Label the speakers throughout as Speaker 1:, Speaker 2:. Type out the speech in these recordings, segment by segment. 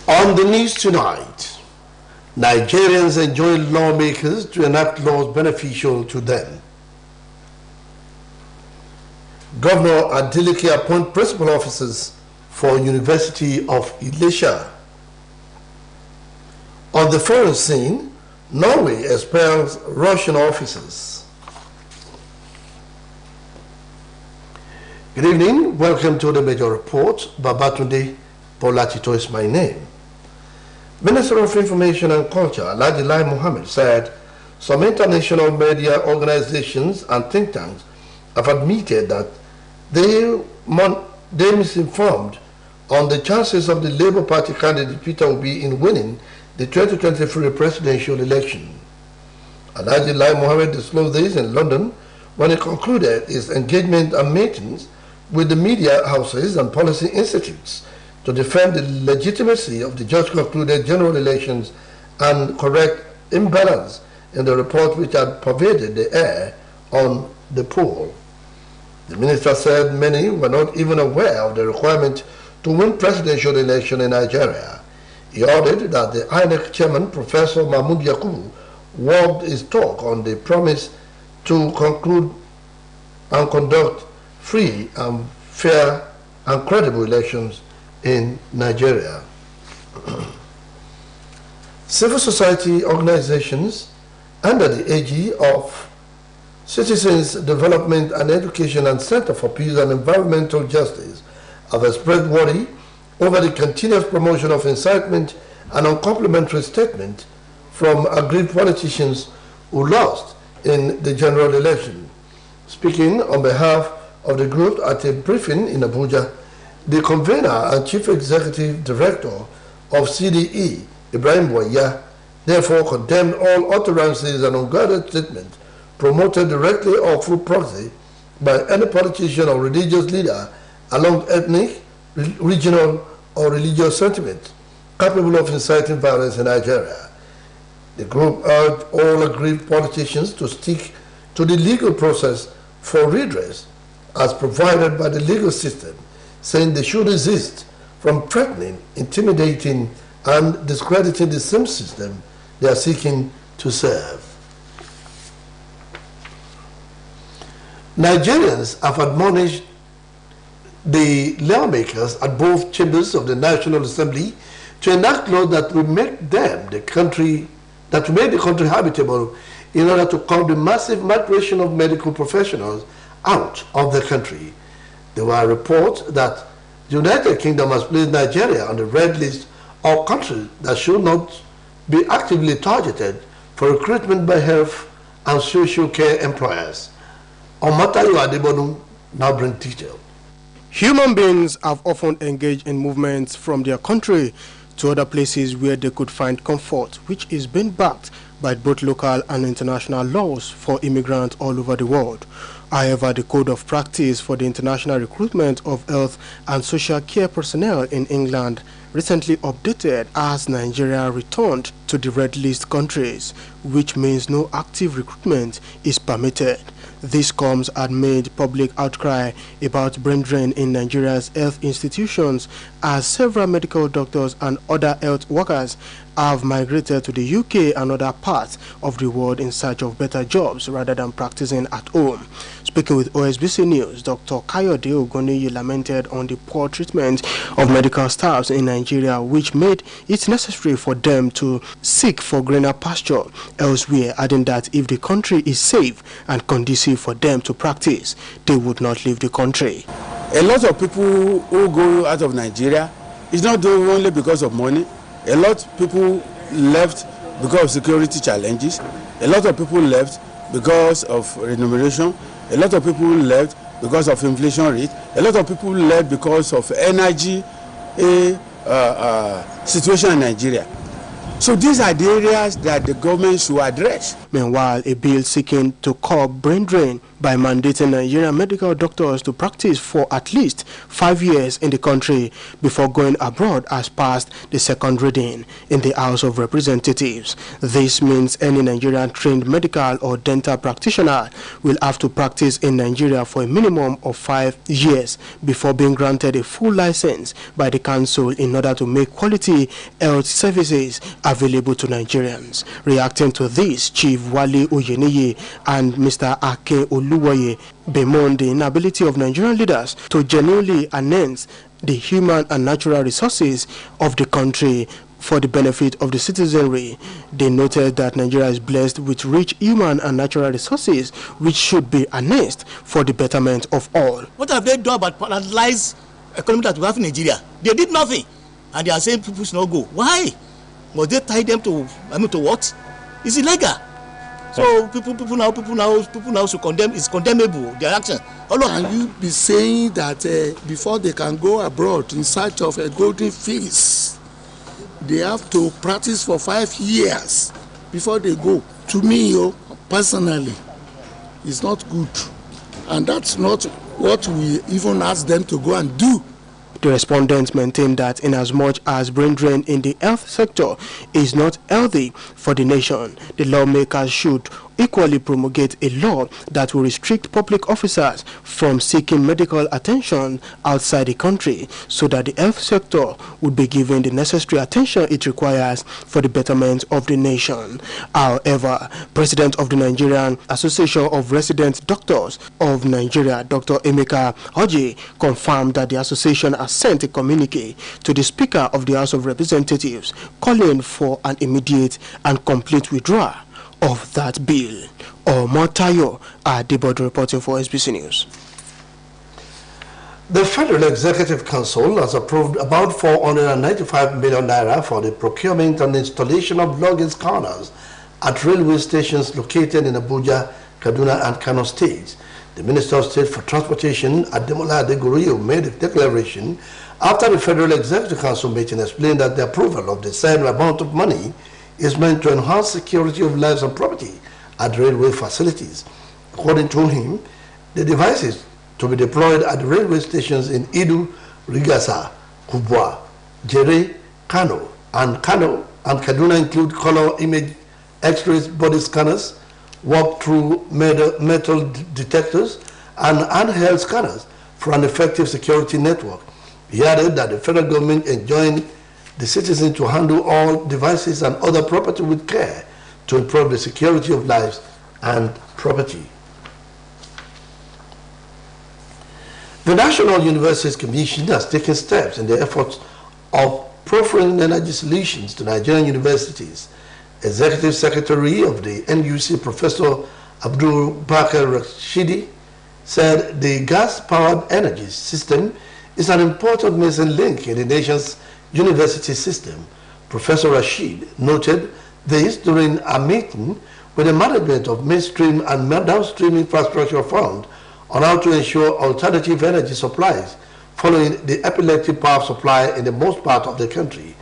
Speaker 1: On the news tonight, Nigerians enjoin lawmakers to enact laws beneficial to them. Governor Adeleke appoint principal officers for University of Ilesha. On the foreign scene, Norway expels Russian officers. Good evening, welcome to the major report. Babatunde Bolatito is my name. Minister of Information and Culture, Alhaji Lai Mohammed, said some international media organizations and think tanks have admitted that they misinformed on the chances of the Labour Party candidate Peter Obi in winning the 2023 presidential election. Alhaji Lai Mohammed disclosed this in London when he concluded his engagement and meetings with the media houses and policy institutes to defend the legitimacy of the just concluded general elections and correct imbalance in the report which had pervaded the air on the poll. The minister said many were not even aware of the requirement to win presidential election in Nigeria. He ordered that the INEC chairman, Professor Mahmoud Yakubu, walked his talk on the promise to conclude and conduct free and fair and credible elections in Nigeria. Civil society organizations under the AG of Citizens Development and Education and Center for Peace and Environmental Justice have expressed worry over the continuous promotion of incitement and uncomplimentary statement from aggrieved politicians who lost in the general election. Speaking on behalf of the group at a briefing in Abuja, the convener and chief executive director of CDE, Ibrahim Boya, therefore condemned all utterances and unguarded statements promoted directly or through proxy by any politician or religious leader along ethnic, regional, or religious sentiments capable of inciting violence in Nigeria. The group urged all aggrieved politicians to stick to the legal process for redress as provided by the legal system, saying they should resist from threatening, intimidating, and discrediting the same system they are seeking to serve. Nigerians have admonished the lawmakers at both chambers of the National Assembly to enact laws that will make the country habitable in order to curb the massive migration of medical professionals out of the country. There were reports that the United Kingdom has placed Nigeria on the red list of countries that should not be actively targeted for recruitment by health and social care employers. Omatayo Adebonu now brings detail.
Speaker 2: Human beings have often engaged in movements from their country to other places where they could find comfort, which is being backed by both local and international laws for immigrants all over the world. However, the Code of Practice for the International Recruitment of Health and Social Care Personnel in England recently updated as Nigeria returned to the red list countries, which means no active recruitment is permitted. This comes amid public outcry about brain drain in Nigeria's health institutions as several medical doctors and other health workers have migrated to the UK and other parts of the world in search of better jobs rather than practicing at home. Speaking with Osbc News, Dr. Kayode Ogoniyi lamented on the poor treatment of medical staffs in Nigeria, which made it necessary for them to seek for greener pasture elsewhere, adding that if the country is safe and conducive for them to practice, they would not leave the country.
Speaker 3: A lot of people who go out of Nigeria, it's not only because of money. A lot of people left because of security challenges. A lot of people left because of remuneration. A lot of people left because of inflation rate. A lot of people left because of energy situation in Nigeria. So these are the areas that the government should address.
Speaker 2: Meanwhile, a bill seeking to curb brain drain by mandating Nigerian medical doctors to practice for at least 5 years in the country before going abroad as passed the second reading in the House of Representatives. This means any Nigerian trained medical or dental practitioner will have to practice in Nigeria for a minimum of 5 years before being granted a full license by the council in order to make quality health services available to Nigerians. Reacting to this, Chief Wale Oyeniyi and Mr. Ake Oluwoye bemoaned the inability of Nigerian leaders to genuinely enhance the human and natural resources of the country for the benefit of the citizenry. They noted that Nigeria is blessed with rich human and natural resources which should be enhanced for the betterment of all.
Speaker 4: What have they done about paralyzed economy that we have in Nigeria? They did nothing, and they are saying people should not go. Why? Must they tie them to to what? It's illegal. So people now should condemn. It's condemnable, their action.
Speaker 5: Can you be saying that before they can go abroad in search of a golden fleece, they have to practice for 5 years before they go? To me, personally, it's not good, and that's not what we even ask them to go and do.
Speaker 2: The respondents maintain that inasmuch as brain drain in the health sector is not healthy for the nation, the lawmakers should equally promulgate a law that will restrict public officers from seeking medical attention outside the country so that the health sector would be given the necessary attention it requires for the betterment of the nation. However, President of the Nigerian Association of Resident Doctors of Nigeria, Dr. Emeka Oji, confirmed that the association has sent a communique to the Speaker of the House of Representatives calling for an immediate and complete withdrawal of that bill. Omotayo Adebodu reporting for SBC News.
Speaker 1: The Federal Executive Council has approved about 495 million naira for the procurement and installation of luggage scanners at railway stations located in Abuja, Kaduna and Kano states. The Minister of State for Transportation, Ademola Adegoroye, made a declaration after the Federal Executive Council meeting, explained that the approval of the said amount of money is meant to enhance security of lives and property at railway facilities. According to him, the devices to be deployed at railway stations in Idu, Rigasa, Kubwa, Jere, Kano, and Kaduna include color image X-ray body scanners, walk-through metal detectors, and handheld scanners for an effective security network. He added that the federal government enjoined the citizens to handle all devices and other property with care to improve the security of lives and property. The National Universities Commission has taken steps in the efforts of proffering energy solutions to Nigerian universities. Executive Secretary of the NUC, Professor Abdul Bakar Rashidi, said the gas-powered energy system is an important missing link in the nation's university system. Professor Rashid noted this during a meeting with the management of midstream and downstream infrastructure fund on how to ensure alternative energy supplies following the epileptic power supply in the most part of the country.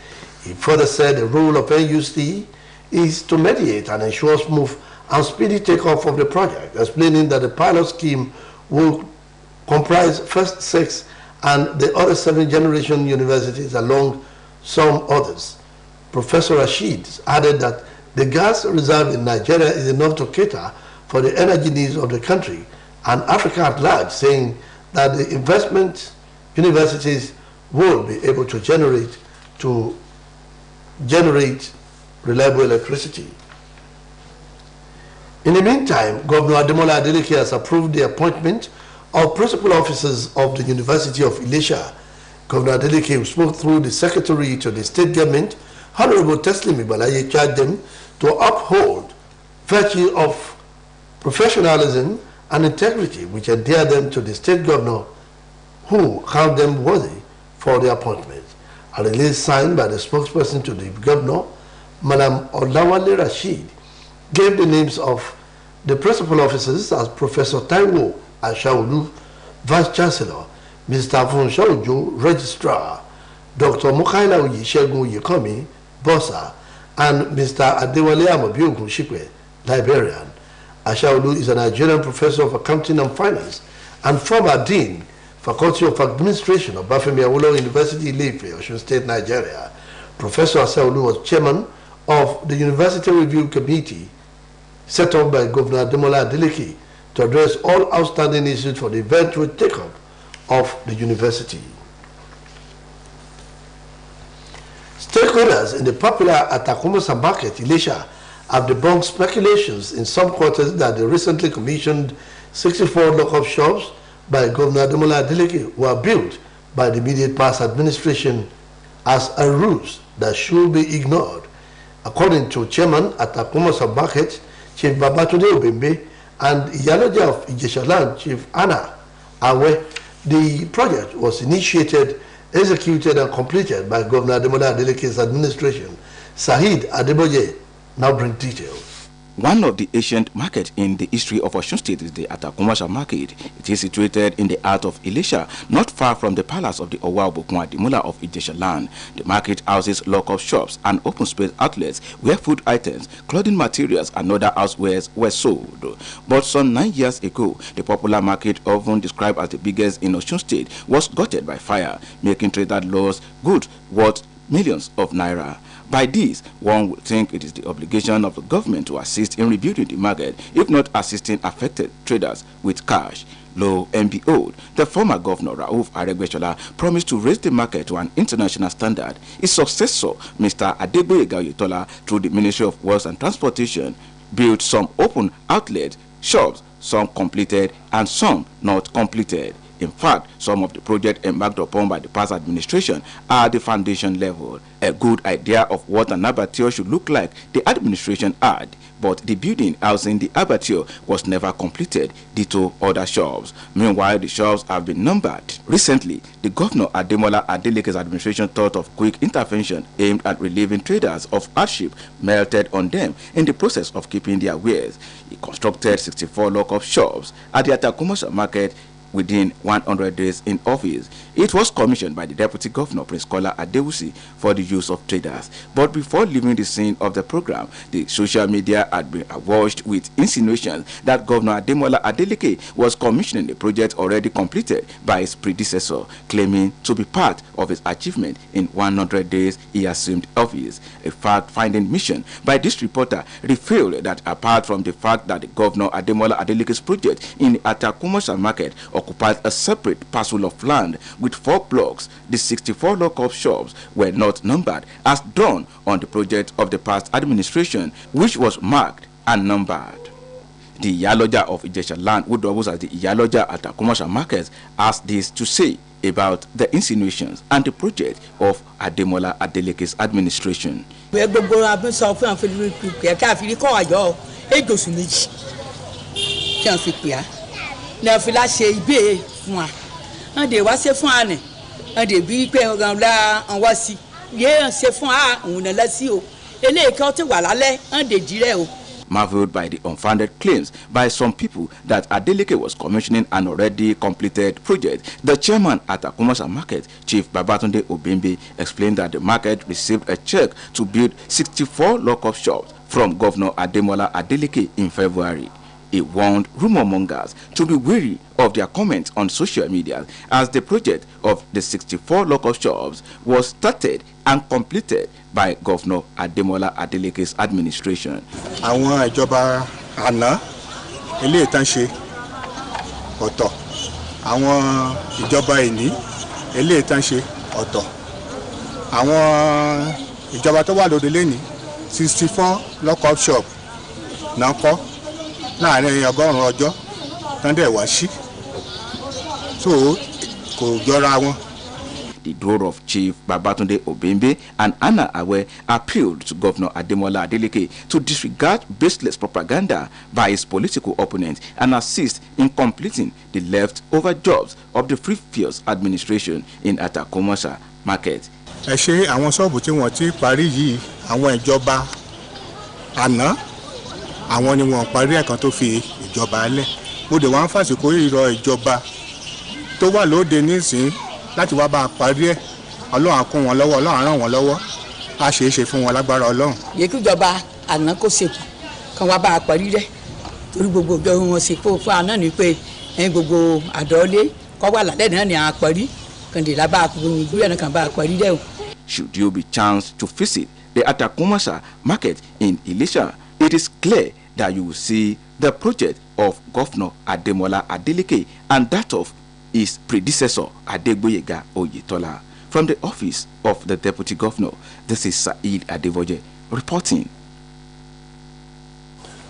Speaker 1: He further said the role of NUC is to mediate and ensure smooth and speedy takeoff of the project, explaining that the pilot scheme will comprise first 6 and the other 7 generation universities along some others. Professor Rashid added that the gas reserve in Nigeria is enough to cater for the energy needs of the country and Africa at large, saying that the investment universities will be able to generate reliable electricity. In the meantime, Governor Ademola Adeleke has approved the appointment of principal officers of the University of Ilesha. Governor Adeleke spoke through the Secretary to the State Government, Honorable Teslim Ibalaye, charged them to uphold virtue of professionalism and integrity which endear them to the State Governor, who count them worthy for the appointment. A release signed by the spokesperson to the Governor, Madam Olawale Rashid, gave the names of the principal officers as Professor Taiwo Ashaolu, Vice Chancellor, Mr. Afunsha Ojo, Registrar, Dr. Mukaila Oyishegun Yekomi, Bossa, and Mr. Adewale Amobiogun Shikwe, Librarian. Ashaolu is a Nigerian professor of accounting and finance and former dean, Faculty of Administration of Bafemi Awolowo University, Ile-Ife, Osun State, Nigeria. Professor Ashaolu was chairman of the University Review Committee set up by Governor Ademola Adeleke to address all outstanding issues for the eventual take-up of the university. Stakeholders in the popular Atakumosa market, Ilesha, have debunked speculations in some quarters that the recently commissioned 64 lock-up shops by Governor Ademola Adeleke were built by the immediate past administration as a ruse that should be ignored. According to Chairman at Atakumosa Market, Chief Babatunde Obembe, and Iyaloja of Ijeshaland, Chief Anna Awe, the project was initiated, executed, and completed by Governor Ademola Adeleke's administration. Saheed Adeboye now bring details.
Speaker 6: One of the ancient markets in the history of Osun State is the Atakumosa Market. It is situated in the heart of Ilesha, not far from the palace of the Owa Obokun Adimula of Ijeshaland. The market houses lock-up shops and open space outlets where food items, clothing materials, and other housewares were sold. But some 9 years ago, the popular market, often described as the biggest in Osun State, was gutted by fire, making traders lose goods worth millions of naira. By this, one would think it is the obligation of the government to assist in rebuilding the market, if not assisting affected traders with cash. Lo and behold, the former governor Rauf Aregbesola promised to raise the market to an international standard. His successor, Mr. Adegboyega Oyetola, through the Ministry of Works and Transportation, built some open outlet shops, some completed and some not completed. In fact, some of the projects embarked upon by the past administration are at the foundation level. A good idea of what an abattoir should look like the administration had, but the building housing the abattoir was never completed, ditto other shops. Meanwhile, the shops have been numbered. Recently, the Governor Ademola Adeleke's administration thought of quick intervention aimed at relieving traders of hardship melted on them in the process of keeping their wares. He constructed 64 lock-up shops at the Atakumosa Market within 100 days in office. It was commissioned by the Deputy Governor, Prince Kola Adewusi, for the use of traders. But before leaving the scene of the program, the social media had been awash with insinuations that Governor Ademola Adeleke was commissioning a project already completed by his predecessor, claiming to be part of his achievement in 100 days he assumed office. A fact-finding mission by this reporter revealed that apart from the fact that the Governor Ademola Adeleke's project in the Atakumosa Market occupied a separate parcel of land with 4 blocks, the 64 lock-up shops were not numbered as drawn on the project of the past administration, which was marked and numbered. The Iyaloja of Ijeshaland, who doubles as the Iyaloja at Atakumosa Market, has this to say about the insinuations and the project of Ademola Adeleke's administration.
Speaker 7: Na fila ṣe ibe fún wa an de wá ṣe fún ane an de bi pe gan la an wá sí ye an ṣe fún a òun na la sí o ele kan ti wà lálẹ́ an de dire o.
Speaker 6: Marveled by the unfounded claims by some people that Adeleke was commissioning an already completed project, the chairman at Atakumosa Market, Chief Babatunde Obembe, explained that the market received a check to build 64 lock-up shops from Governor Ademola Adeleke in February. He warned rumor mongers to be wary of their comments on social media as the project of the 64 local shops was started and completed by Governor Ademola Adeleke's administration.
Speaker 8: Àwọn ìjọba àná ilé ìtàn ṣe ọ̀tọ̀. Àwọn ìjọba ìní ilé ìtàn ṣe ọ̀tọ̀. Àwọn ìjọba tó wà lóde lẹ́ni 64 lock-up shop náà kọ́ láàrin ọgọ́rùn-ún ọjọ́ tán dẹ̀ wá sí, so kò jọra wọn.
Speaker 6: The door of Chief Babatunde Obembe and Anna Awe appealed to Governor Ademola Adeleke to disregard baseless propaganda by his political opponents and assist in completing the leftover jobs of the previous administration in Atakumosa Market.
Speaker 8: Ẹ ṣe àwọn ṣọ́ọ̀bù tí wọ́n ti parí yìí, àwọn ìjọba àná àwọn ni wọ́n parí ẹ̀kan tó fi ìjọba lẹ̀. Mo dẹ̀ wá ń fàsìkò ìrọ̀ ìjọba tó wà lóde nísìn láti wá bá a parí ẹ̀. Ọlọ́run á kún wọn lọ́wọ́, Ọlọ́run á ràn wọ́n lọ́wọ́, á ṣe é ṣe fún wọn lágbára Ọlọ́run.
Speaker 7: Yẹ kí ìjọba àná kó ṣèkù kan wá bá a parí rẹ̀ torí gbogbo ọjọ́ wọn sì kó fún àná ni pé ẹ̀yin gbogbo àdọ́lé kọ́ wà lálẹ́ náà ni à ń parí kàndé lábá gbogbo ẹ̀ náà kàn bá a parí dẹ́ o.
Speaker 6: Should you be chanced to visit the Atakumasha market in Ilesha, it is clear that you will see the project of Governor Ademola Adeleke and that of his predecessor Adegboyega Oyetola. From the office of the Deputy Governor, this is Saeed Adevoje reporting.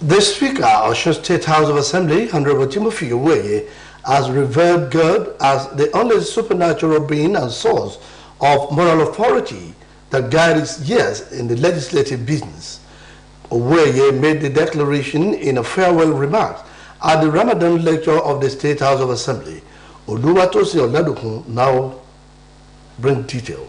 Speaker 1: The Speaker of Osun State House of Assembly, Honorable Timothy Oweye, has revered God as the only supernatural being and source of moral authority that guides years in the legislative business. Oweye made the declaration in a farewell remark at the Ramadan lecture of the State House of Assembly. Oluwatosin Oladokun now bring details.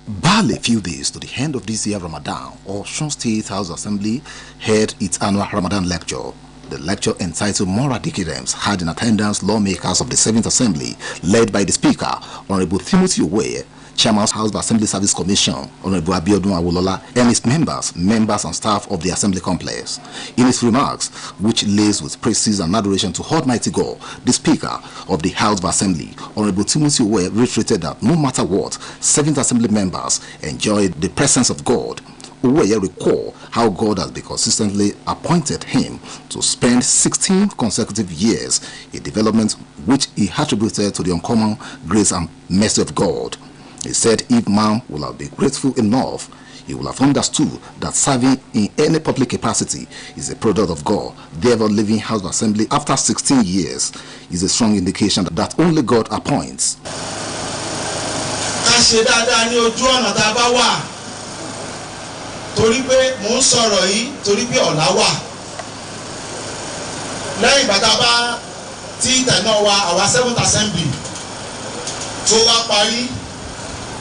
Speaker 9: Barely a few days to the end of this year Ramadan, Osun State House Assembly held its annual Ramadan lecture. The lecture entitled Moral Decadence had in attendance lawmakers of the 7th Assembly, led by the Speaker, Honorable Timothy Oweye, Chairman House of Assembly Service Commission, Honorable Abiodun Awolola, and its members and staff of the Assembly complex. In his remarks, which lays with praises and adoration to Almighty God, the Speaker of the House of Assembly, Honorable Timothy Oweye, reiterated that no matter what, 7th Assembly members enjoyed the presence of God. Oweye recall how God has been consistently appointed him to spend 16 consecutive years in development which he attributed to the uncommon grace and mercy of God. He said if man will have been grateful enough, he will have understood that serving in any public capacity is a product of God. Therefore, leaving House of Assembly after 16 years is a strong indication that only God appoints.
Speaker 10: Torí pé mò ń sọ̀rọ̀ yìí torí pé ọ̀la wà lẹ́yìn bàtà bá tí tẹ̀nà wa àwa 7th Assembly tó wá parí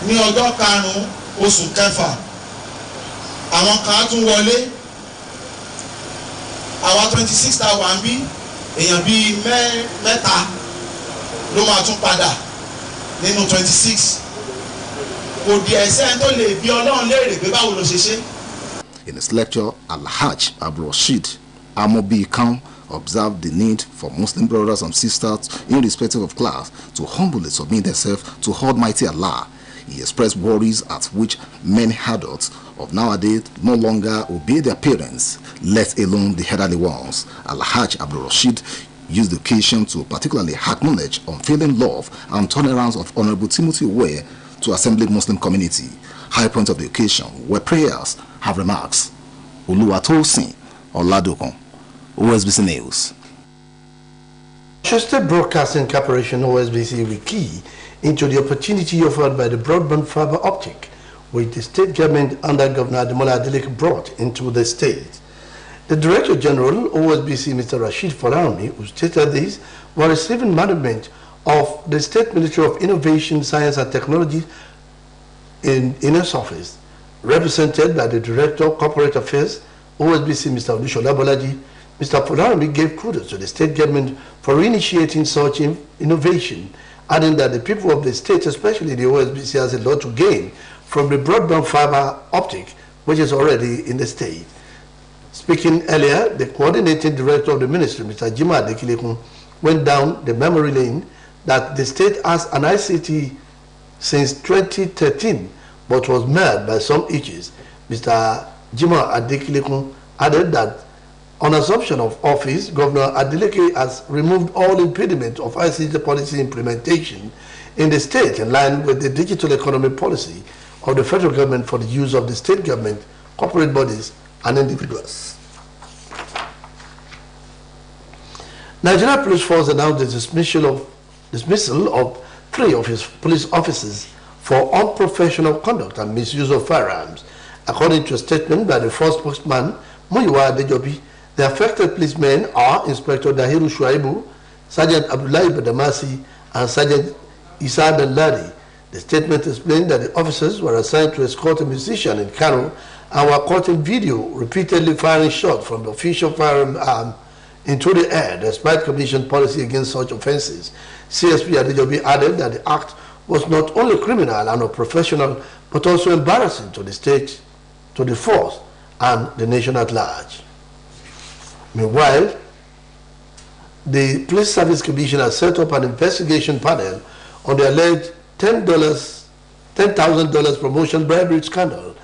Speaker 10: ní ọjọ́ 5 oṣù kẹfà àwọn kan tún wọlé àwa 26 tá wà ń bí èèyàn bíi mẹ́ta ló máa tún padà nínú 26 kò di ẹ̀sẹ̀ tó lè bí Ọlọ́run léèrè pé báwo ló ṣe ṣe.
Speaker 9: In his lecture, Alhaj Abdul-Rashid Amobi Khan observed the need for Muslim brothers and sisters, irrespective of class, to humbly submit themselves to Almighty Allah. He expressed worries at which many adults of nowadays no longer obey their parents, let alone the elderly ones. Alhaj Abdul-Rashid used the occasion to particularly acknowledge unfailing love and tolerance of Honorable Timothy Oweye to assembled Muslim community. High point of the occasion were prayers, have remarks. Oluwatosin Oladokun, Osbc News.
Speaker 1: State Broadcasting Corporation (OSBC) will key into the opportunity offered by the broadband fiber optic, which the state government under Governor Ademola Adeleke brought into the state. The Director General OSBC, Mr. Rashid Folarami, who stated this while receiving management of the State Ministry of Innovation, Science and Technology in his office, represented by the Director of Corporate Affairs, OSBC, Mr. Olushola Bolaji. Mr. Folarami gave kudos to the state government for initiating such innovation, adding that the people of the state, especially the OSBC, has a lot to gain from the broadband fiber optic, which is already in the state. Speaking earlier, the coordinating director of the ministry, Mr. Jima Adekilekun, went down the memory lane that the state has an ICT since 2013, but was marred by some issues. Mr. Jima Adekilekun added that on assumption of office, Governor Adeleke has removed all impediment of ICT policy implementation in the state in line with the digital economy policy of the federal government for the use of the state government, corporate bodies, and individuals. Nigeria Police Force announced the dismissal of 3 of his police officers for unprofessional conduct and misuse of firearms. According to a statement by the force spokesman, Muyiwa Adejobi, the affected policemen are Inspector Dahiru Shuaibu, Sergeant Abdullahi Badamasi, and Sergeant Issa Ladi. The statement explained that the officers were assigned to escort a musician in Kano and were caught in video repeatedly firing shots from the official firearm into the air, despite commission policy against such offences. CSP Adejobi added that the act was not only criminal and unprofessional, but also embarrassing to the state, to the force, and the nation at large. Meanwhile, the Police Service Commissioner set up an investigation panel on the alleged $10,000 promotion bribery scandal.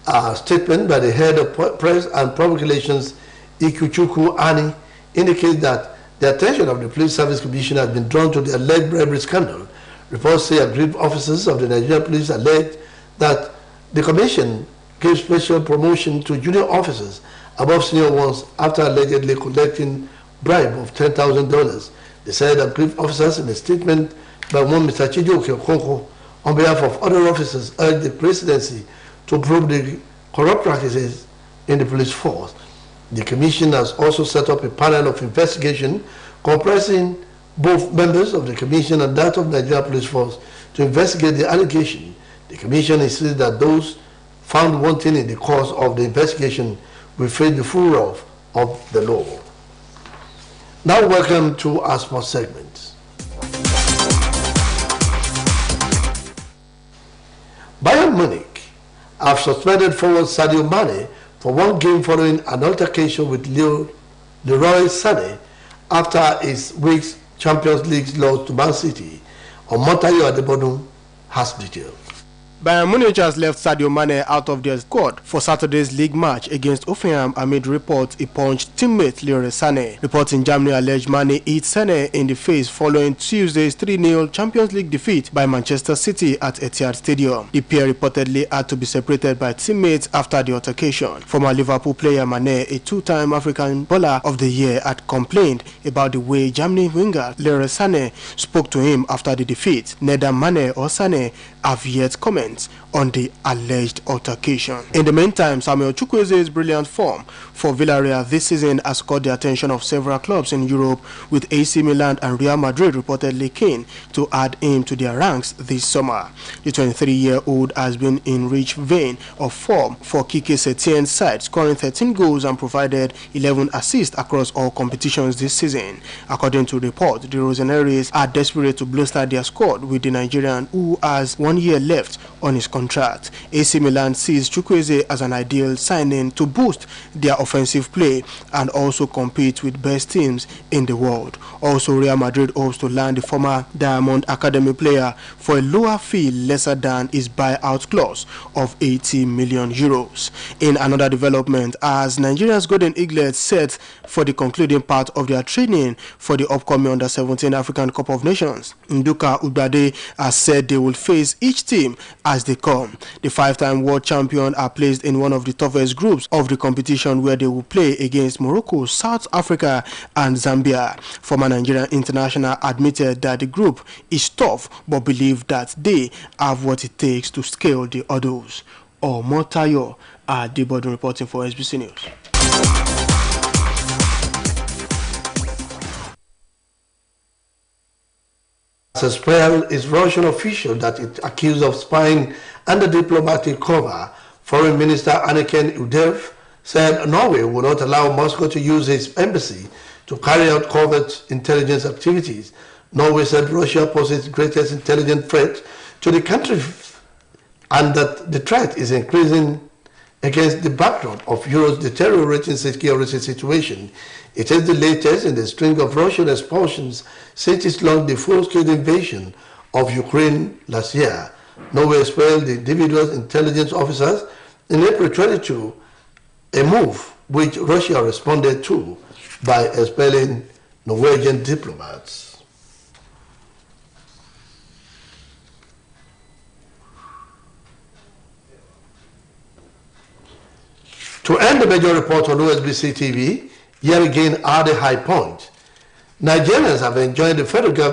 Speaker 1: A statement by the head of Press and Public Relations, Ikuchukwu Ani, indicates that the attention of the Police Service Commission has been drawn to the alleged bribery scandal. Reports say aggrieved officers of the Nigerian police alleged that the commission gave special promotion to junior officers above senior ones after allegedly collecting bribe of $10,000. They said aggrieved officers in a statement by one Mr. Chijoke Okonkwo on behalf of other officers urged the presidency to probe the corrupt practices in the police force. The commission has also set up a panel of investigation comprising both members of the commission and that of Nigeria Police Force to investigate the allegation. The commission insists that those found wanting in the course of the investigation will face the full wrath of the law. Now welcome to our sports segment. Bayern Munich have suspended forward Sadio Mane for one game following an altercation with Leroy Sané after his week's Champions League loss to Man City. Omotayo Adebodun has details.
Speaker 2: Bayern Munich has left Sadio Mane out of their squad for Saturday's league match against Hoffenheim amid reports he punched teammate Leroy Sané. Reports in Germany allege Mane hit Sané in the face following Tuesday's 3-0 Champions League defeat by Manchester City at Etihad Stadium. The pair reportedly had to be separated by teammates after the altercation. Former Liverpool player Mane, a two-time African Bowler of the Year, had complained about the way Germany winger Leroy Sané spoke to him after the defeat. Neither Mane or Sané have yet commented on the alleged altercation. In the meantime, Samuel Chukwueze's brilliant form for Villarreal this season has caught the attention of several clubs in Europe, with AC Milan and Real Madrid reportedly keen to add him to their ranks this summer. The 23-year-old has been in rich vein of form for Kike Setien's side, scoring 13 goals and provided 11 assists across all competitions this season. According to reports, the Roseneres are desperate to bolster their squad with the Nigerian, who has 1 year left on his contract. AC Milan sees Chukwueze as an ideal signing to boost their offensive play and also compete with best teams in the world. Also, Real Madrid hopes to land the former Diamond Academy player for a lower fee lesser than his buyout clause of 80 million euros. In another development, as Nigeria's Golden Eaglets set for the concluding part of their training for the upcoming Under-17 African Cup of Nations, Nduka Ubade has said they will face each team as they come. The five-time world champion are placed in one of the toughest groups of the competition, where they will play against Morocco, South Africa and Zambia. Former Nigerian international admitted that the group is tough but believe that they have what it takes to scale the others. Omotayo Adebodun reporting for SBC News.
Speaker 1: Suspend is Russian official that it accused of spying under diplomatic cover. Foreign Minister Anniken Udev said Norway would not allow Moscow to use its embassy to carry out covert intelligence activities. Norway said Russia poses the greatest intelligence threat to the country and that the threat is increasing against the backdrop of Europe's deteriorating security situation. It is the latest in the string of Russian expulsions since it launched the full-scale invasion of Ukraine last year. Norway expelled the individual intelligence officers in April 22, a move which Russia responded to by expelling Norwegian diplomats. To end the major report on Osbc TV, here again are the high points. Nigerians have enjoyed the federal government